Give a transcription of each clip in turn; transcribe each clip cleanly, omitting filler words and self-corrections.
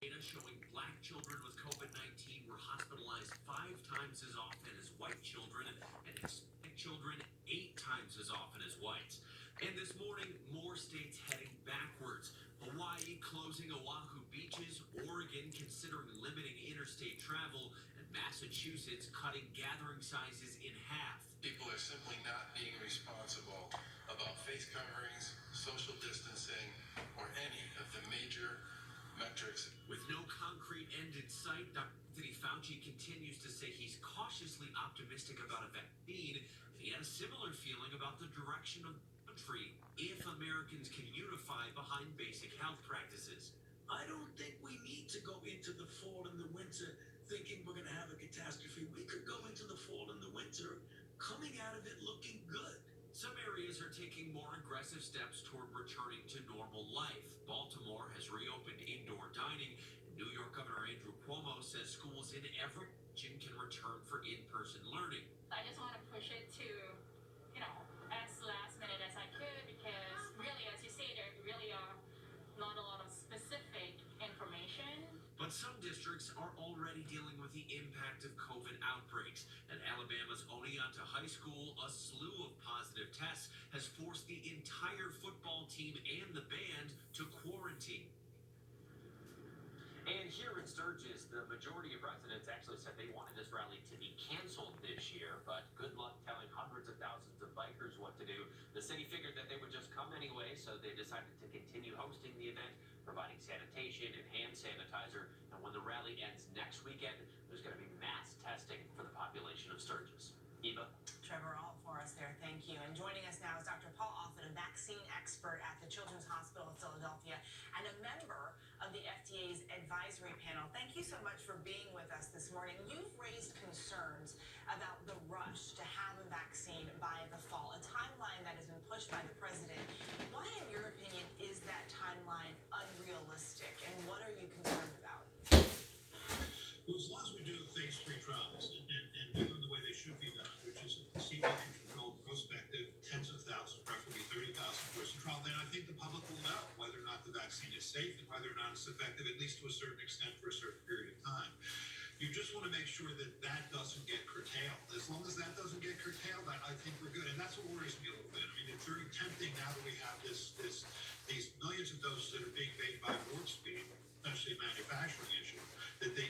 Data showing black children with COVID-19 were hospitalized 5 times as often as white children, and Hispanic children 8 times as often as whites. And this morning, more states heading backwards. Hawaii closing Oahu beaches, Oregon considering limiting interstate travel, and Massachusetts cutting gathering sizes in half. People are simply not being responsible about face coverings, social distancing, or any of the major metrics. With no concrete end in sight, Dr. Anthony Fauci continues to say he's cautiously optimistic about a vaccine, and he had a similar feeling about the direction of the country if Americans can unify behind basic health practices. I don't think we need to go into the fall and the winter thinking we're going to have a catastrophe. We could go into the fall and the winter coming out of it looking good. Some areas are taking more aggressive steps toward returning to normal life. Baltimore has reopened indoor dining. New York Governor Andrew Cuomo says schools in every region can return for in-person learning. I just want to push it to, as last minute as I could, because really, as you say, there really are not a lot of specific information. But some districts are already dealing with the impact of COVID outbreaks. At Alabama's Oneonta High School, a slew of positive tests has forced the entire football team and the band to quarantine. And here in Sturgis, the majority of residents actually said they wanted this rally to be canceled this year, but good luck telling hundreds of thousands of bikers what to do. The city figured that they would just come anyway, so they decided to continue hosting the event, providing sanitation and hand sanitizer. And when the rally ends next weekend, there's going to be mass testing for the population of Sturgis. Eva? Trevor, all for us there. Thank you. And joining us now is Dr. Paul Offit, a vaccine expert at the Children's Hospital of Philadelphia and a member of the FDA's advisory panel. Thank you so much for being with us this morning. You've raised concerns about the rush to have a vaccine by the fall, a timeline that has been pushed by the president. Why, in your opinion, is that timeline unrealistic, and what are you concerned about? Well, as long as we do the phase 3 trials and do them the way they should be done, which is a placebo-controlled, prospective, tens of thousands, preferably 30,000 person trial, then I think the public will know whether or not the vaccine is safe and whether or not it's effective, at least to a certain extent for a certain period of time. You just want to make sure that that doesn't get curtailed. As long as that doesn't get curtailed, I think we're good. And that's what worries me a little bit. I mean, it's very tempting now that we have these millions of doses that are being made by warp speed, essentially a manufacturing issue, that the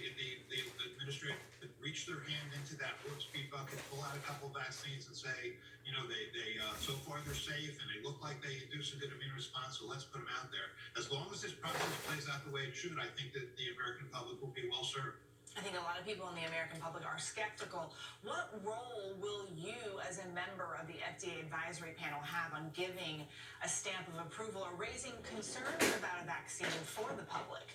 administration could reach their hand into that warp speed bucket, pull out a couple of vaccines and say, they so far they're safe and they look like they induce a good immune response, so let's put them out there. As long as this process plays out the way it should, I think that the American public will be well served. I think a lot of people in the American public are skeptical. What role will you, as a member of the FDA advisory panel, have on giving a stamp of approval or raising concerns about a vaccine for the public?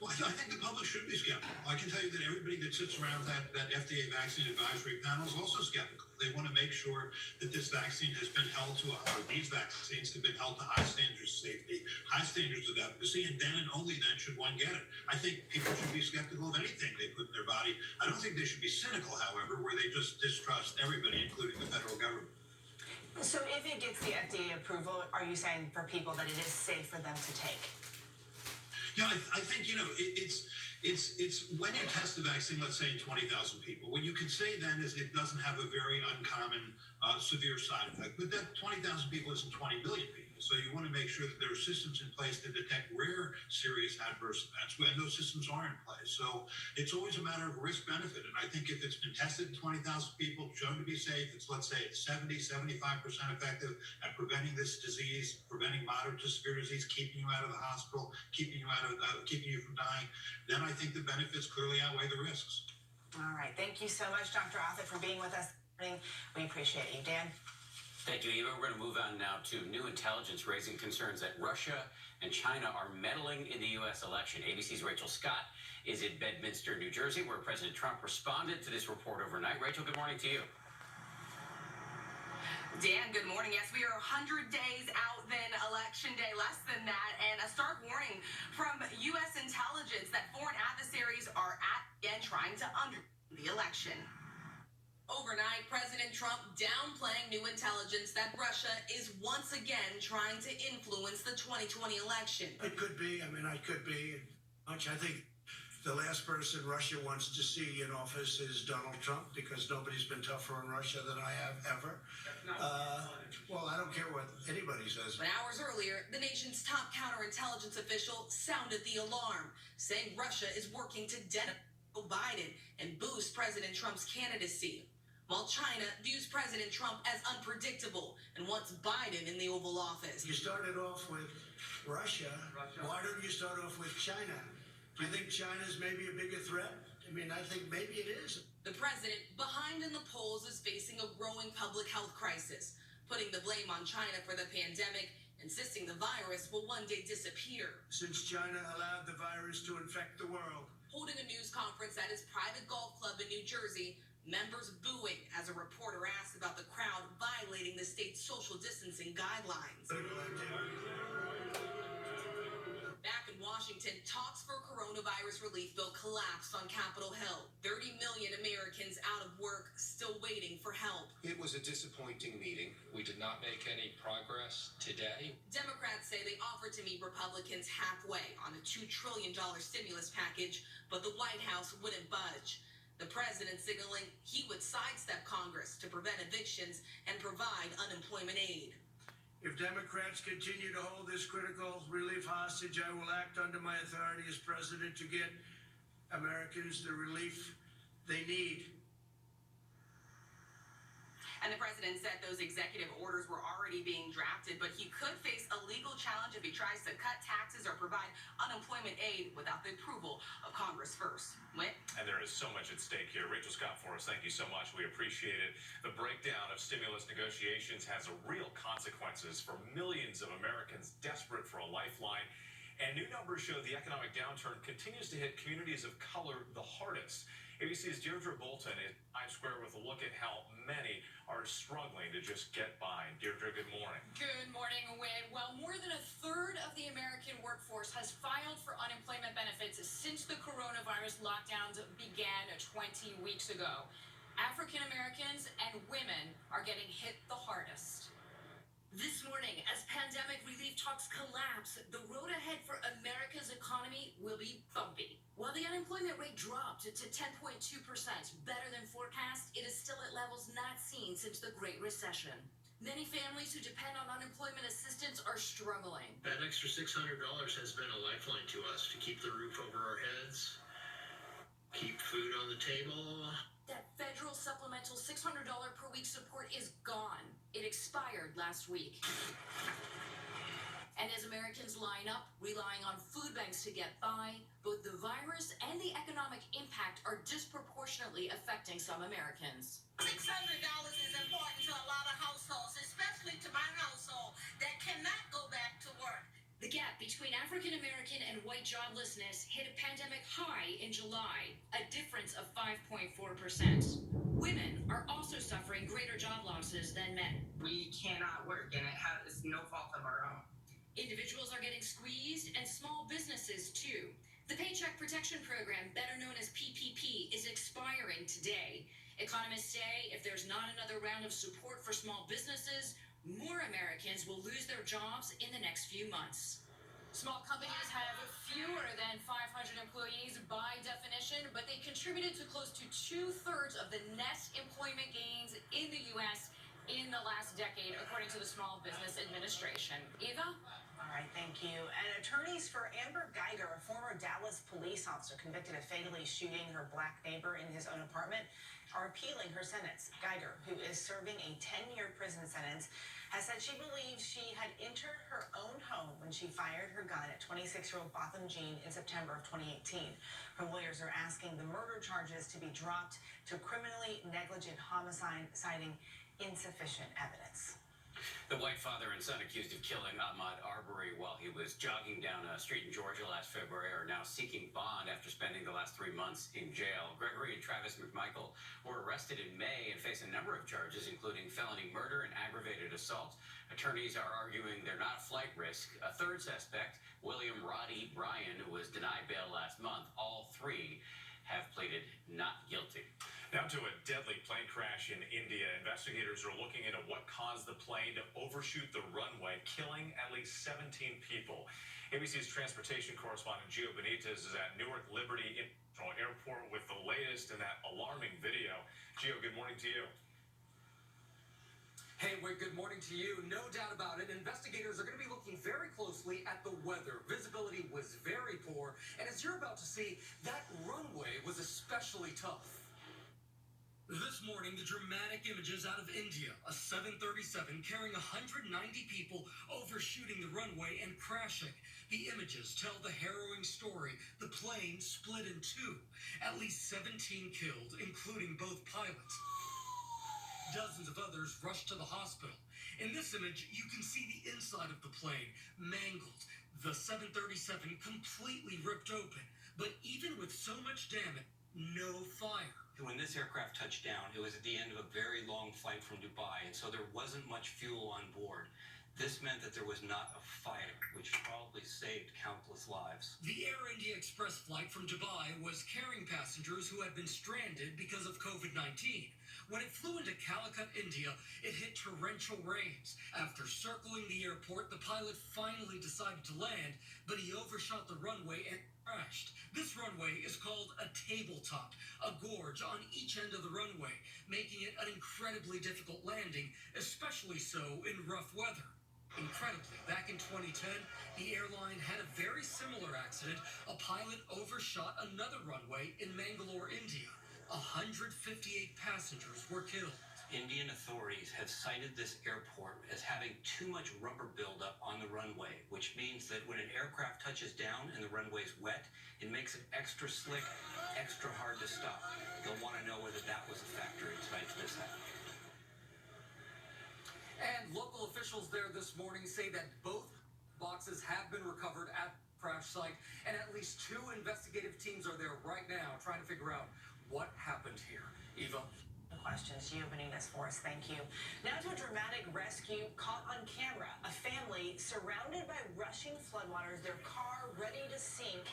Well, I think the public should be skeptical. I can tell you that everybody that sits around that FDA vaccine advisory panel is also skeptical. They want to make sure that this vaccine has been held to, or these vaccines have been held to high standards of safety, high standards of efficacy, and then and only then should one get it. I think people should be skeptical of anything they put in their body. I don't think they should be cynical, however, where they just distrust everybody, including the federal government. So if it gets the FDA approval, are you saying for people that it is safe for them to take? Yeah, I think, it's when you test the vaccine, let's say in 20,000 people, what you can say then is it doesn't have a very uncommon severe side effect. But that 20,000 people isn't 20 million people. So you want to make sure that there are systems in place to detect rare serious adverse events, and those systems are in place. So it's always a matter of risk-benefit. And I think if it's been tested in 20,000 people, shown to be safe, let's say it's 70-75% effective at preventing this disease, preventing moderate to severe disease, keeping you out of the hospital, keeping you from dying, then I think the benefits clearly outweigh the risks. All right. Thank you so much, Dr. Offit, for being with us this morning. We appreciate you. Dan? Thank you, Eva. We're going to move on now to new intelligence raising concerns that Russia and China are meddling in the U.S. election. ABC's Rachel Scott is in Bedminster, New Jersey, where President Trump responded to this report overnight. Rachel, good morning to you. Dan, good morning. Yes, we are 100 days out than Election Day, less than that, and a stark warning from U.S. intelligence that foreign adversaries are again trying to undermine the election. Overnight, President Trump downplaying new intelligence that Russia is once again trying to influence the 2020 election. It could be. I mean, I could be. much. I think the last person Russia wants to see in office is Donald Trump, because nobody's been tougher on Russia than I have ever. Well, I don't care what anybody says. But hours earlier, the nation's top counterintelligence official sounded the alarm, saying Russia is working to detonate Joe Biden and boost President Trump's candidacy, while China views President Trump as unpredictable and wants Biden in the Oval Office. You started off with Russia. Why don't you start off with China? Do you think China's maybe a bigger threat? I mean, I think maybe it is. The president, behind in the polls, is facing a growing public health crisis, putting the blame on China for the pandemic, insisting the virus will one day disappear. Since China allowed the virus to infect the world. Holding a news conference at his private golf club in New Jersey, members booing as a reporter asked about the crowd violating the state's social distancing guidelines. Back in Washington, talks for coronavirus relief bill collapsed on Capitol Hill. 30 million Americans out of work, still waiting for help. It was a disappointing meeting. We did not make any progress today. Democrats say they offered to meet Republicans halfway on a $2 trillion stimulus package, but the White House wouldn't budge. The president signaling he would sidestep Congress to prevent evictions and provide unemployment aid. If Democrats continue to hold this critical relief hostage, I will act under my authority as president to get Americans the relief they need. And the president said those executive orders were already being drafted, but he could face a legal challenge if he tries to cut taxes or provide unemployment aid without the approval of Congress first. Whit? And there is so much at stake here. Rachel Scott Forrest, thank you so much. We appreciate it. The breakdown of stimulus negotiations has real consequences for millions of Americans desperate for a lifeline. And new numbers show the economic downturn continues to hit communities of color the hardest. ABC's Deirdre Bolton is Times Square with a look at how many are struggling to just get by. Deirdre, good morning. Good morning, Win. Well, more than a third of the American workforce has filed for unemployment benefits since the coronavirus lockdowns began 20 weeks ago. African Americans and women are getting hit the hardest. This morning, as pandemic relief talks collapse, the road ahead for America's economy will be bumpy. While the unemployment rate dropped to 10.2%, better than forecast, it is still at levels not seen since the Great Recession. Many families who depend on unemployment assistance are struggling. That extra $600 has been a lifeline to us to keep the roof over our heads, keep food on the table. That federal supplemental $600 per week support is gone. It expired last week. And as Americans line up, relying on food banks to get by, both the virus and the economic impact are disproportionately affecting some Americans. $600 is important to a lot of households, especially to my household that cannot go back to work. The gap between African American and white joblessness hit a pandemic high in July, a difference of 5.4%. Women are also suffering greater job losses than men. We cannot work, and it has no fault of our own. Individuals are getting squeezed, and small businesses too. The Paycheck Protection Program, better known as PPP, is expiring today. Economists say if there's not another round of support for small businesses, more Americans will lose their jobs in the next few months. Small companies have fewer than 500 employees by definition, but they contributed to close to 2/3 of the net employment gains in the U.S. in the last decade, according to the Small Business Administration. Eva? All right, thank you. And attorneys for Amber Geiger, a former Dallas police officer convicted of fatally shooting her black neighbor in his own apartment, are appealing her sentence. Geiger, who is serving a 10-year prison sentence, has said she believes she had entered her own home when she fired her gun at 26-year-old Botham Jean in September of 2018. Her lawyers are asking the murder charges to be dropped to criminally negligent homicide, citing insufficient evidence. The white father and son accused of killing Ahmaud Arbery while he was jogging down a street in Georgia last February are now seeking bond after spending the last 3 months in jail. Gregory and Travis McMichael were arrested in May and face a number of charges, including felony murder and aggravated assault. Attorneys are arguing they're not a flight risk. A third suspect, William Roddy Bryan, was denied bail last month. All three have pleaded not guilty. Now, Now to a deadly plane crash in India. Investigators are looking into what caused the plane to overshoot the runway, killing at least 17 people. ABC's transportation correspondent Gio Benitez is at Newark Liberty International Airport with the latest in that alarming video. Gio, good morning to you. Hey, Wade, good morning to you. No doubt about it, investigators are going to be looking very closely at the weather. Visibility was very poor, and as you're about to see, that runway was especially tough. This morning, the dramatic images out of India, a 737 carrying 190 people overshooting the runway and crashing. The images tell the harrowing story. The plane split in two, at least 17 killed, including both pilots. Dozens of others rushed to the hospital. In this image, you can see the inside of the plane, mangled. The 737 completely ripped open. But even with so much damage, no fire. When this aircraft touched down, it was at the end of a very long flight from Dubai, and so there wasn't much fuel on board. This meant that there was not a fire, which probably saved countless lives. The Air India Express flight from Dubai was carrying passengers who had been stranded because of COVID-19. When it flew into Calicut, India, it hit torrential rains. After circling the airport, the pilot finally decided to land, but he overshot the runway and crashed. This runway is called a tabletop, a gorge on each end of the runway, making it an incredibly difficult landing, especially so in rough weather. Incredibly, back in 2010, the airline had a very similar accident. A pilot overshot another runway in Mangalore, India. 158 passengers were killed. Indian authorities have cited this airport as having too much rubber buildup on the runway, which means that when an aircraft touches down and the runway is wet, it makes it extra slick, extra hard to stop. They'll want to know whether that was a factor in tonight's mishap. And local officials there this morning say that both boxes have been recovered at the crash site, and at least 2 investigative teams are there right now trying to figure out what happened here. Eva? Questions. You opening this for us. Thank you. Now to a dramatic rescue caught on camera. A family surrounded by rushing floodwaters, their car ready to sink.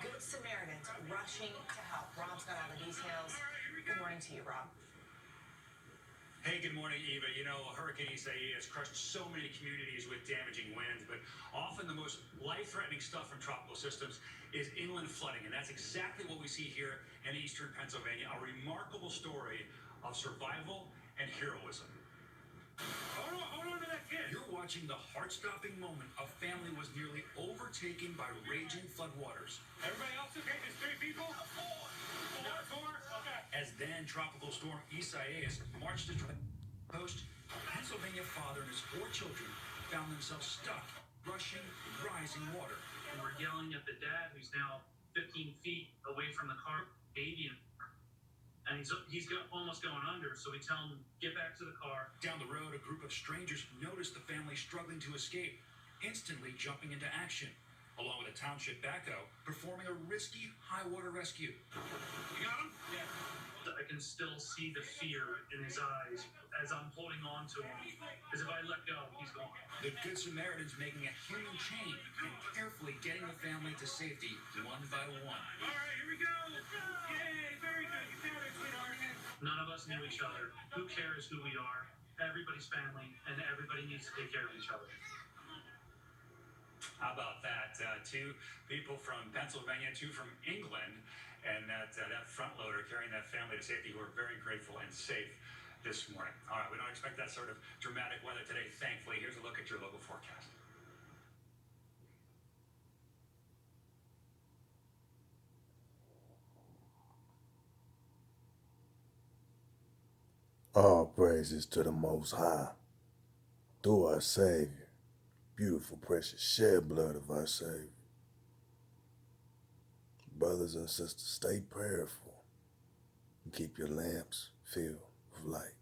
Good Samaritans rushing to help. Rob's got all the details. Good morning to you, Rob. Hey, good morning, Eva. You know, Hurricane Isaias has crushed so many communities with damaging winds, but often the most life-threatening stuff from tropical systems is inland flooding, and that's exactly what we see here in eastern Pennsylvania, a remarkable story of survival and heroism. Hold on to that kid. You're watching the heart-stopping moment. A family was nearly overtaken by raging floodwaters. Everybody else okay? There's 3 people? 4? Okay. As then Tropical Storm Isaias marched to the coast, a Pennsylvania father and his 4 children found themselves stuck, rushing rising water. And we're yelling at the dad, who's now 15 feet away from the car, baby, and he's almost going under, so we tell him, get back to the car. Down the road, a group of strangers noticed the family struggling to escape, instantly jumping into action, along with a township backhoe, performing a risky high water rescue. You got him? Yeah. I can still see the fear in his eyes as I'm holding on to him, because if I let go, he's gone. The Good Samaritans making a human chain and carefully getting the family to safety one by one. All right, here we go. Yay, very good. You got it, sweetheart. None of us knew each other. Who cares who we are? Everybody's family, and everybody needs to take care of each other. How about that? 2 people from Pennsylvania, 2 from England, and that front loader carrying that family to safety, who are very grateful and safe this morning. All right, we don't expect that sort of dramatic weather today, thankfully. Here's a look at your local forecast. All praises to the Most High, through our Savior, beautiful, precious shed blood of our Savior. Brothers and sisters, stay prayerful and keep your lamps filled with light.